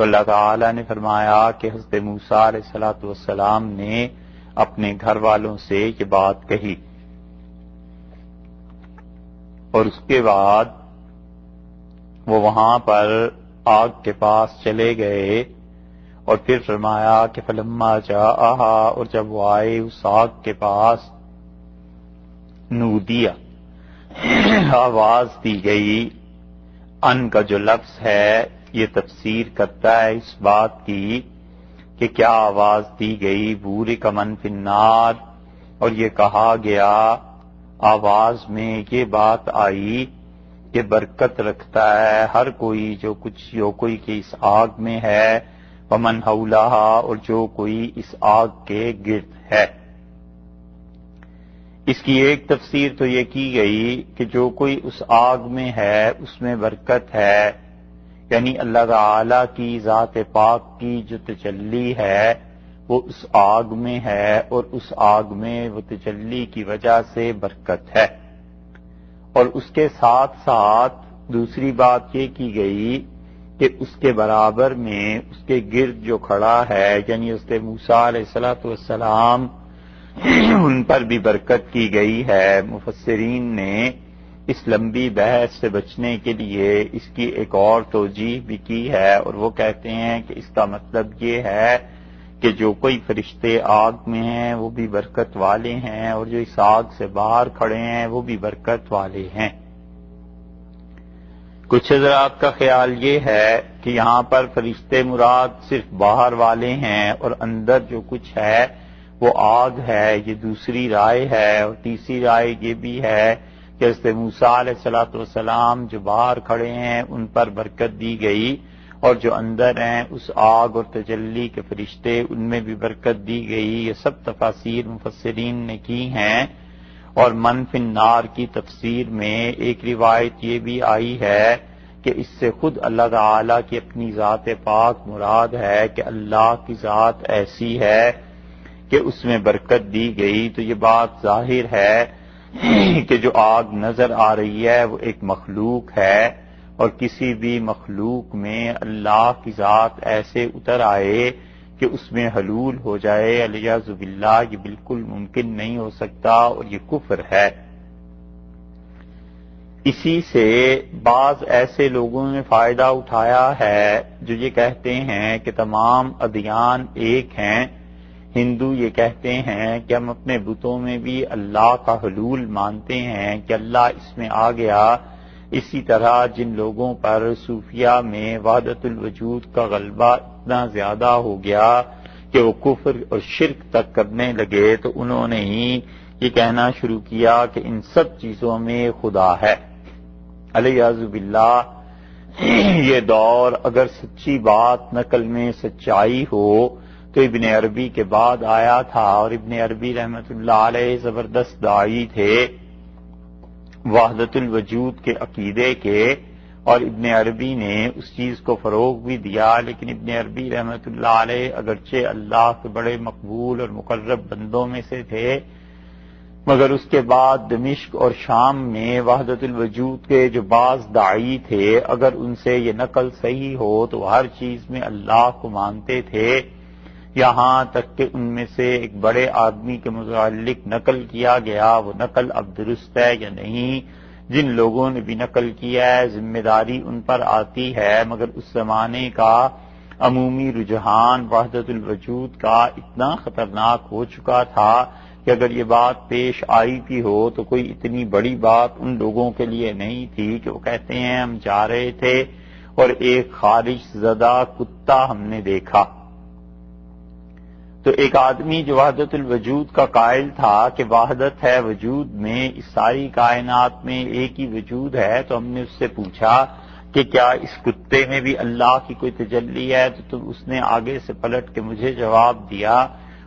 تو اللہ تعالی نے فرمایا کہ حضرت موسیٰ علیہ السلام نے اپنے گھر والوں سے یہ بات کہی، اور اس کے بعد وہ وہاں پر آگ کے پاس چلے گئے، اور پھر فرمایا کہ فلما جاءہا، اور جب وہ آئے اس آگ کے پاس، نودیا آواز دی گئی۔ ان کا جو لفظ ہے یہ تفسیر کرتا ہے اس بات کی کہ کیا آواز دی گئی، بورک من فی النار، اور یہ کہا گیا آواز میں یہ بات آئی کہ برکت رکھتا ہے ہر کوئی جو کوئی کہ اس آگ میں ہے، ومن حولہا، اور جو کوئی اس آگ کے گرد ہے۔ اس کی ایک تفسیر تو یہ کی گئی کہ جو کوئی اس آگ میں ہے اس میں برکت ہے، یعنی اللہ تعالی کی ذات پاک کی جو تجلی ہے وہ اس آگ میں ہے، اور اس آگ میں وہ تجلی کی وجہ سے برکت ہے۔ اور اس کے ساتھ ساتھ دوسری بات یہ کی گئی کہ اس کے برابر میں اس کے گرد جو کھڑا ہے، یعنی حضرت موسیٰ علیہ السلام، ان پر بھی برکت کی گئی ہے۔ مفسرین نے اس لمبی بحث سے بچنے کے لیے اس کی ایک اور توجیہ بھی کی ہے، اور وہ کہتے ہیں کہ اس کا مطلب یہ ہے کہ جو کوئی فرشتے آگ میں ہیں وہ بھی برکت والے ہیں، اور جو اس آگ سے باہر کھڑے ہیں وہ بھی برکت والے ہیں۔ کچھ حضرات کا خیال یہ ہے کہ یہاں پر فرشتے مراد صرف باہر والے ہیں، اور اندر جو کچھ ہے وہ آگ ہے، یہ دوسری رائے ہے۔ اور تیسری رائے یہ بھی ہے کہ حضرت موسیٰ علیہ السلام جو باہر کھڑے ہیں ان پر برکت دی گئی، اور جو اندر ہیں اس آگ اور تجلی کے فرشتے ان میں بھی برکت دی گئی۔ یہ سب تفاسیر مفسرین نے کی ہیں۔ اور من فی النار کی تفسیر میں ایک روایت یہ بھی آئی ہے کہ اس سے خود اللہ تعالی کی اپنی ذات پاک مراد ہے کہ اللہ کی ذات ایسی ہے کہ اس میں برکت دی گئی۔ تو یہ بات ظاہر ہے کہ جو آگ نظر آ رہی ہے وہ ایک مخلوق ہے، اور کسی بھی مخلوق میں اللہ کی ذات ایسے اتر آئے کہ اس میں حلول ہو جائے، الیاذ باللہ، یہ بالکل ممکن نہیں ہو سکتا، اور یہ کفر ہے۔ اسی سے بعض ایسے لوگوں نے فائدہ اٹھایا ہے جو یہ کہتے ہیں کہ تمام ادیان ایک ہیں۔ ہندو یہ کہتے ہیں کہ ہم اپنے بتوں میں بھی اللہ کا حلول مانتے ہیں کہ اللہ اس میں آ گیا۔ اسی طرح جن لوگوں پر صوفیہ میں وحدت الوجود کا غلبہ اتنا زیادہ ہو گیا کہ وہ کفر اور شرک تک کرنے لگے، تو انہوں نے ہی یہ کہنا شروع کیا کہ ان سب چیزوں میں خدا ہے۔ الیاذ باللہ، یہ دور اگر سچی بات نقل میں سچائی ہو تو ابن عربی کے بعد آیا تھا، اور ابن عربی رحمۃ اللہ علیہ زبردست داعی تھے وحدت الوجود کے عقیدے کے، اور ابن عربی نے اس چیز کو فروغ بھی دیا۔ لیکن ابن عربی رحمۃ اللہ علیہ اگرچہ اللہ کے بڑے مقبول اور مقرب بندوں میں سے تھے، مگر اس کے بعد دمشق اور شام میں وحدت الوجود کے جو بعض داعی تھے، اگر ان سے یہ نقل صحیح ہو تو ہر چیز میں اللہ کو مانتے تھے، یہاں تک کہ ان میں سے ایک بڑے آدمی کے متعلق نقل کیا گیا، وہ نقل اب درست ہے یا نہیں، جن لوگوں نے بھی نقل کیا ہے ذمہ داری ان پر آتی ہے، مگر اس زمانے کا عمومی رجحان وحدت الوجود کا اتنا خطرناک ہو چکا تھا کہ اگر یہ بات پیش آئی بھی ہو تو کوئی اتنی بڑی بات ان لوگوں کے لیے نہیں تھی کہ وہ کہتے ہیں ہم جا رہے تھے اور ایک خارج زدہ کتا ہم نے دیکھا۔ تو ایک آدمی جو وحدت الوجود کا قائل تھا کہ وحدت ہے وجود میں، اس ساری کائنات میں ایک ہی وجود ہے، تو ہم نے اس سے پوچھا کہ کیا اس کتے میں بھی اللہ کی کوئی تجلی ہے؟ تو اس نے آگے سے پلٹ کے مجھے جواب دیا،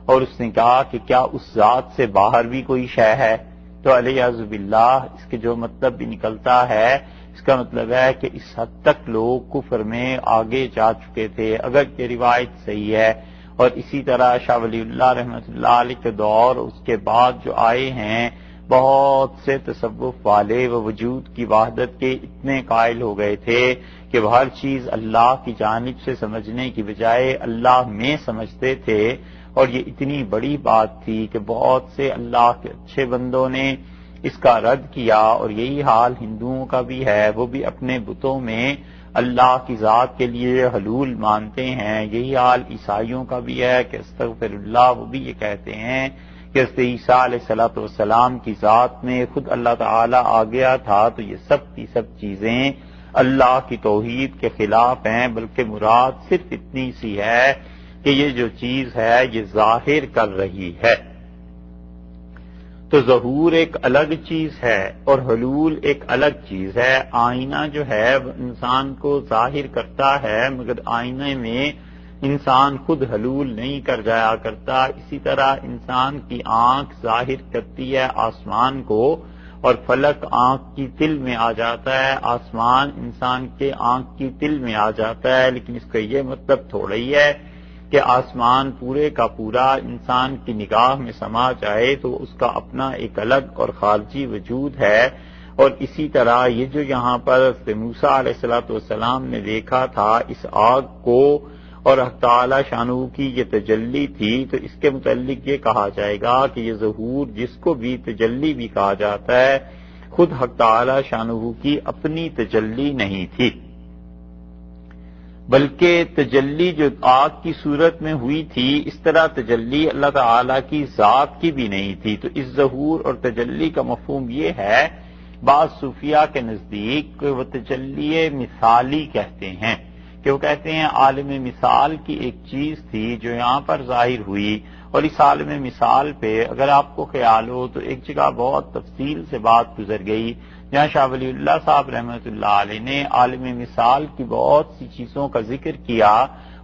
اور اس نے کہا کہ کیا اس ذات سے باہر بھی کوئی شے ہے؟ تو الیاذ باللہ، اس کے جو مطلب بھی نکلتا ہے، اس کا مطلب ہے کہ اس حد تک لوگ کفر میں آگے جا چکے تھے، اگر یہ روایت صحیح ہے۔ اور اسی طرح شاہ ولی اللہ رحمۃ اللہ علیہ کے دور اس کے بعد جو آئے ہیں بہت سے تصوف والے وہ وجود کی وحدت کے اتنے قائل ہو گئے تھے کہ وہ ہر چیز اللہ کی جانب سے سمجھنے کی بجائے اللہ میں سمجھتے تھے، اور یہ اتنی بڑی بات تھی کہ بہت سے اللہ کے اچھے بندوں نے اس کا رد کیا، اور یہی حال ہندوؤں کا بھی ہے، وہ بھی اپنے بتوں میں اللہ کی ذات کے لیے حلول مانتے ہیں۔ یہی حال عیسائیوں کا بھی ہے کہ استغفر اللہ، وہ بھی یہ کہتے ہیں کہ حضرت عیسیٰ علیہ السلام کی ذات میں خود اللہ تعالی آ گیا تھا، تو یہ سب کی سب چیزیں اللہ کی توحید کے خلاف ہیں، بلکہ مراد صرف اتنی سی ہے کہ یہ جو چیز ہے یہ ظاہر کر رہی ہے۔ تو ظہور ایک الگ چیز ہے اور حلول ایک الگ چیز ہے۔ آئینہ جو ہے وہ انسان کو ظاہر کرتا ہے، مگر آئینے میں انسان خود حلول نہیں کر جایا کرتا۔ اسی طرح انسان کی آنکھ ظاہر کرتی ہے آسمان کو، اور فلک آنکھ کی تل میں آ جاتا ہے، آسمان انسان کے آنکھ کی تل میں آ جاتا ہے، لیکن اس کا یہ مطلب تھوڑا ہی ہے کہ آسمان پورے کا پورا انسان کی نگاہ میں سما جائے، تو اس کا اپنا ایک الگ اور خارجی وجود ہے۔ اور اسی طرح یہ جو یہاں پر موسیٰ علیہ السلام نے دیکھا تھا اس آگ کو، اور حق تعالی شانہ کی یہ تجلی تھی، تو اس کے متعلق یہ کہا جائے گا کہ یہ ظہور جس کو بھی تجلی بھی کہا جاتا ہے، خود حق تعالی شانہ کی اپنی تجلی نہیں تھی، بلکہ تجلی جو آگ کی صورت میں ہوئی تھی، اس طرح تجلی اللہ تعالی کی ذات کی بھی نہیں تھی۔ تو اس ظہور اور تجلی کا مفہوم یہ ہے، بعض صوفیاء کے نزدیک کہ وہ تجلی مثالی کہتے ہیں، کہ وہ کہتے ہیں عالم مثال کی ایک چیز تھی جو یہاں پر ظاہر ہوئی، اور اس عالم مثال پہ اگر آپ کو خیال ہو تو ایک جگہ بہت تفصیل سے بات گزر گئی، جہاں شاہ ولی اللہ صاحب رحمۃ اللہ علیہ نے عالم مثال کی بہت سی چیزوں کا ذکر کیا،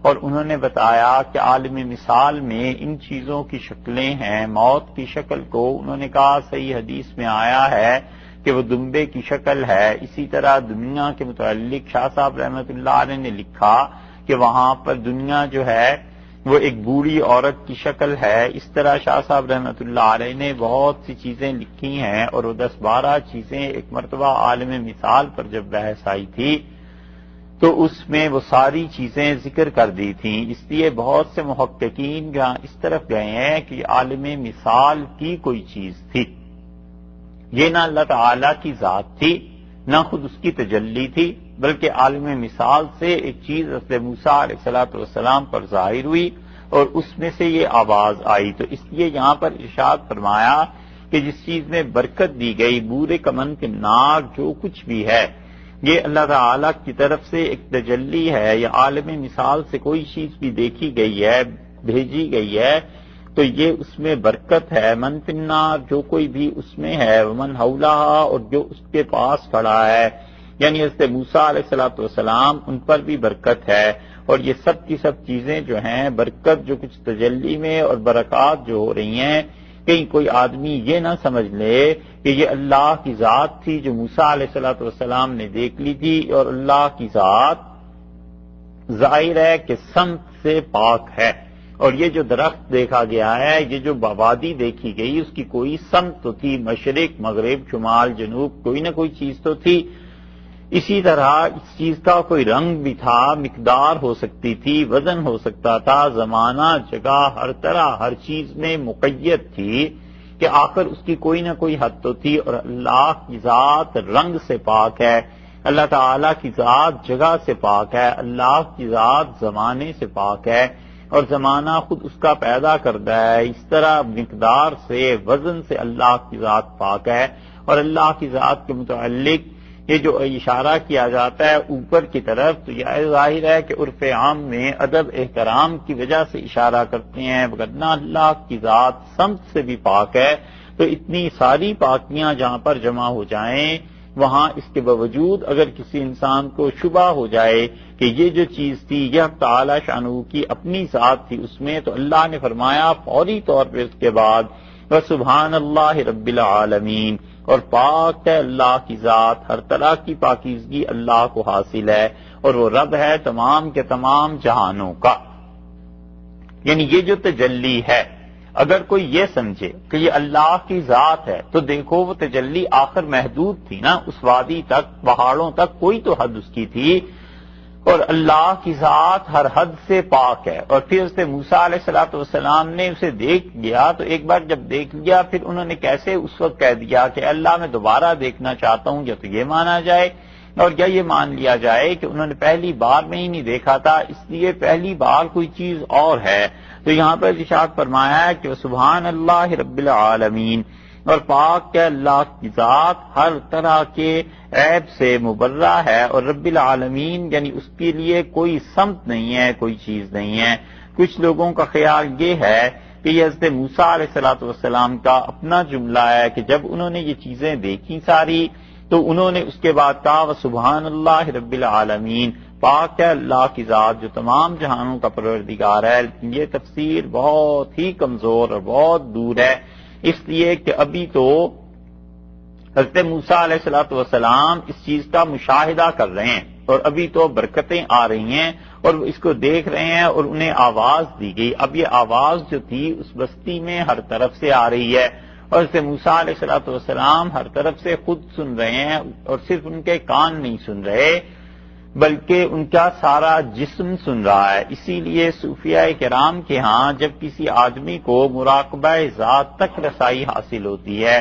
اور انہوں نے بتایا کہ عالم مثال میں ان چیزوں کی شکلیں ہیں۔ موت کی شکل کو انہوں نے کہا صحیح حدیث میں آیا ہے کہ وہ دمبے کی شکل ہے۔ اسی طرح دنیا کے متعلق شاہ صاحب رحمۃ اللہ علیہ نے لکھا کہ وہاں پر دنیا جو ہے وہ ایک بوڑھی عورت کی شکل ہے۔ اس طرح شاہ صاحب رحمۃ اللہ علیہ نے بہت سی چیزیں لکھی ہیں، اور وہ 10-12 چیزیں ایک مرتبہ عالم مثال پر جب بحث آئی تھی تو اس میں وہ ساری چیزیں ذکر کر دی تھیں۔ اس لیے بہت سے محققین جہاں اس طرف گئے ہیں کہ عالم مثال کی کوئی چیز تھی، یہ نہ اللہ تعالی کی ذات تھی، نہ خود اس کی تجلی تھی، بلکہ عالم مثال سے ایک چیز حضرت موسیٰ علیہ السلام پر ظاہر ہوئی، اور اس میں سے یہ آواز آئی۔ تو اس لیے یہاں پر ارشاد فرمایا کہ جس چیز میں برکت دی گئی، بورے کمن کے ناگ جو کچھ بھی ہے، یہ اللہ تعالی کی طرف سے ایک تجلی ہے، یا عالم مثال سے کوئی چیز بھی دیکھی گئی ہے، بھیجی گئی ہے، تو یہ اس میں برکت ہے۔ من فی النار، جو کوئی بھی اس میں ہے، ومن حولہا، اور جو اس کے پاس کھڑا ہے، یعنی حضرت موسیٰ علیہ السلام ان پر بھی برکت ہے۔ اور یہ سب کی سب چیزیں جو ہیں، برکت جو کچھ تجلی میں اور برکات جو ہو رہی ہیں، کہیں کوئی آدمی یہ نہ سمجھ لے کہ یہ اللہ کی ذات تھی جو موسیٰ علیہ السلام نے دیکھ لی تھی، اور اللہ کی ذات ظاہر ہے کہ سمت سے پاک ہے، اور یہ جو درخت دیکھا گیا ہے، یہ جو وادی دیکھی گئی، اس کی کوئی سمت تو تھی، مشرق مغرب شمال جنوب، کوئی نہ کوئی چیز تو تھی۔ اسی طرح اس چیز کا کوئی رنگ بھی تھا، مقدار ہو سکتی تھی، وزن ہو سکتا تھا، زمانہ جگہ ہر طرح ہر چیز میں مقید تھی، کہ آخر اس کی کوئی نہ کوئی حد تو تھی۔ اور اللہ کی ذات رنگ سے پاک ہے، اللہ تعالی کی ذات جگہ سے پاک ہے، اللہ کی ذات زمانے سے پاک ہے، اور زمانہ خود اس کا پیدا کردہ ہے۔ اس طرح مقدار سے وزن سے اللہ کی ذات پاک ہے۔ اور اللہ کی ذات کے متعلق یہ جو اشارہ کیا جاتا ہے اوپر کی طرف، تو یہ ظاہر ہے کہ عرف عام میں ادب احترام کی وجہ سے اشارہ کرتے ہیں، ورنہ اللہ کی ذات سمت سے بھی پاک ہے۔ تو اتنی ساری پاکیاں جہاں پر جمع ہو جائیں، وہاں اس کے باوجود اگر کسی انسان کو شبہ ہو جائے کہ یہ جو چیز تھی یہ تعالی شانہ کی اپنی ذات تھی اس میں، تو اللہ نے فرمایا فوری طور پہ اس کے بعد وَسُبْحَانَ اللَّهِ رَبِّ الْعَالَمِينَ، اور پاک ہے اللہ کی ذات، ہر طرح کی پاکیزگی اللہ کو حاصل ہے، اور وہ رب ہے تمام کے تمام جہانوں کا۔ یعنی یہ جو تجلی ہے، اگر کوئی یہ سمجھے کہ یہ اللہ کی ذات ہے تو دیکھو وہ تجلی آخر محدود تھی نا، اس وادی تک، پہاڑوں تک کوئی تو حد اس کی تھی، اور اللہ کی ذات ہر حد سے پاک ہے۔ اور پھر اس سے موسیٰ علیہ الصلوۃ والسلام نے اسے دیکھ لیا، تو ایک بار جب دیکھ لیا پھر انہوں نے کیسے اس وقت کہہ دیا کہ اللہ میں دوبارہ دیکھنا چاہتا ہوں، یا تو یہ مانا جائے اور یا یہ مان لیا جائے کہ انہوں نے پہلی بار میں ہی نہیں دیکھا تھا، اس لیے پہلی بار کوئی چیز اور ہے۔ تو یہاں پر ارشاد فرمایا ہے کہ سبحان اللہ رب العالمین، اور پاک ہے اللہ کی ذات، ہر طرح کے عیب سے مبرہ ہے، اور رب العالمین یعنی اس کے لیے کوئی سمت نہیں ہے، کوئی چیز نہیں ہے۔ کچھ لوگوں کا خیال یہ ہے کہ یہ حضرت موسیٰ علیہ الصلوۃ والسلام کا اپنا جملہ ہے کہ جب انہوں نے یہ چیزیں دیکھی ساری تو انہوں نے اس کے بعد کہا وسبحان اللہ رب العالمین، پاک ہے اللہ کی ذات جو تمام جہانوں کا پروردگار ہے۔ لیکن یہ تفسیر بہت ہی کمزور اور بہت دور ہے، اس لیے کہ ابھی تو حضرت موسیٰ علیہ الصلوۃ والسلام اس چیز کا مشاہدہ کر رہے ہیں، اور ابھی تو برکتیں آ رہی ہیں اور وہ اس کو دیکھ رہے ہیں، اور انہیں آواز دی گئی۔ اب یہ آواز جو تھی اس بستی میں ہر طرف سے آ رہی ہے، اور حضرت موسیٰ علیہ الصلوۃ والسلام ہر طرف سے خود سن رہے ہیں، اور صرف ان کے کان نہیں سن رہے بلکہ ان کا سارا جسم سن رہا ہے۔ اسی لیے صوفیاء کرام کے ہاں جب کسی آدمی کو مراقبہ ذات تک رسائی حاصل ہوتی ہے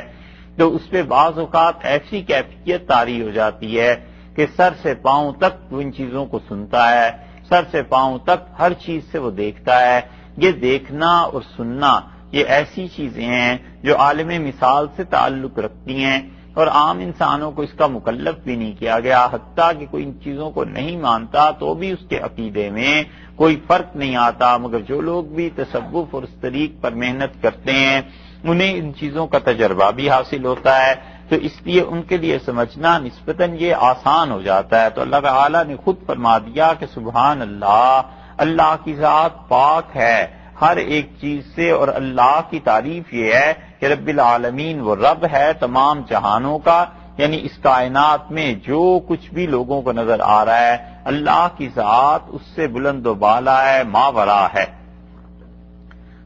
تو اس پہ بعض اوقات ایسی کیفیت طاری ہو جاتی ہے کہ سر سے پاؤں تک وہ ان چیزوں کو سنتا ہے، سر سے پاؤں تک ہر چیز سے وہ دیکھتا ہے۔ یہ دیکھنا اور سننا یہ ایسی چیزیں ہیں جو عالم مثال سے تعلق رکھتی ہیں، اور عام انسانوں کو اس کا مکلف بھی نہیں کیا گیا، حتیٰ کہ کوئی ان چیزوں کو نہیں مانتا تو بھی اس کے عقیدے میں کوئی فرق نہیں آتا، مگر جو لوگ بھی تصوف اور اس طریق پر محنت کرتے ہیں انہیں ان چیزوں کا تجربہ بھی حاصل ہوتا ہے، تو اس لیے ان کے لیے سمجھنا نسبتاً یہ آسان ہو جاتا ہے۔ تو اللہ تعالیٰ نے خود فرما دیا کہ سبحان اللہ، اللہ کی ذات پاک ہے ہر ایک چیز سے، اور اللہ کی تعریف یہ ہے کہ رب العالمین وہ رب ہے تمام جہانوں کا، یعنی اس کائنات میں جو کچھ بھی لوگوں کو نظر آ رہا ہے اللہ کی ذات اس سے بلند و بالا ہے، ماورا ہے۔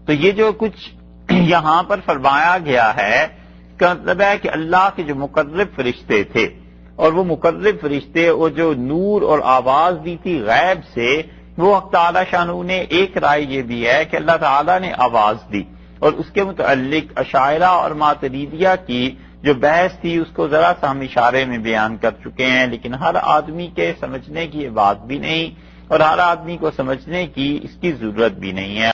تو یہ جو کچھ یہاں پر فرمایا گیا ہے کا مطلب ہے کہ اللہ کے جو مقرب فرشتے تھے، اور وہ مقرب فرشتے وہ جو نور اور آواز دی تھی غیب سے، وہ حق تعالی شانہ نے ایک رائے یہ بھی ہے کہ اللہ تعالیٰ نے آواز دی، اور اس کے متعلق اشاعرہ اور ماتریدیہ کی جو بحث تھی اس کو ذرا سا ہم اشارے میں بیان کر چکے ہیں، لیکن ہر آدمی کے سمجھنے کی یہ بات بھی نہیں، اور ہر آدمی کو سمجھنے کی اس کی ضرورت بھی نہیں ہے۔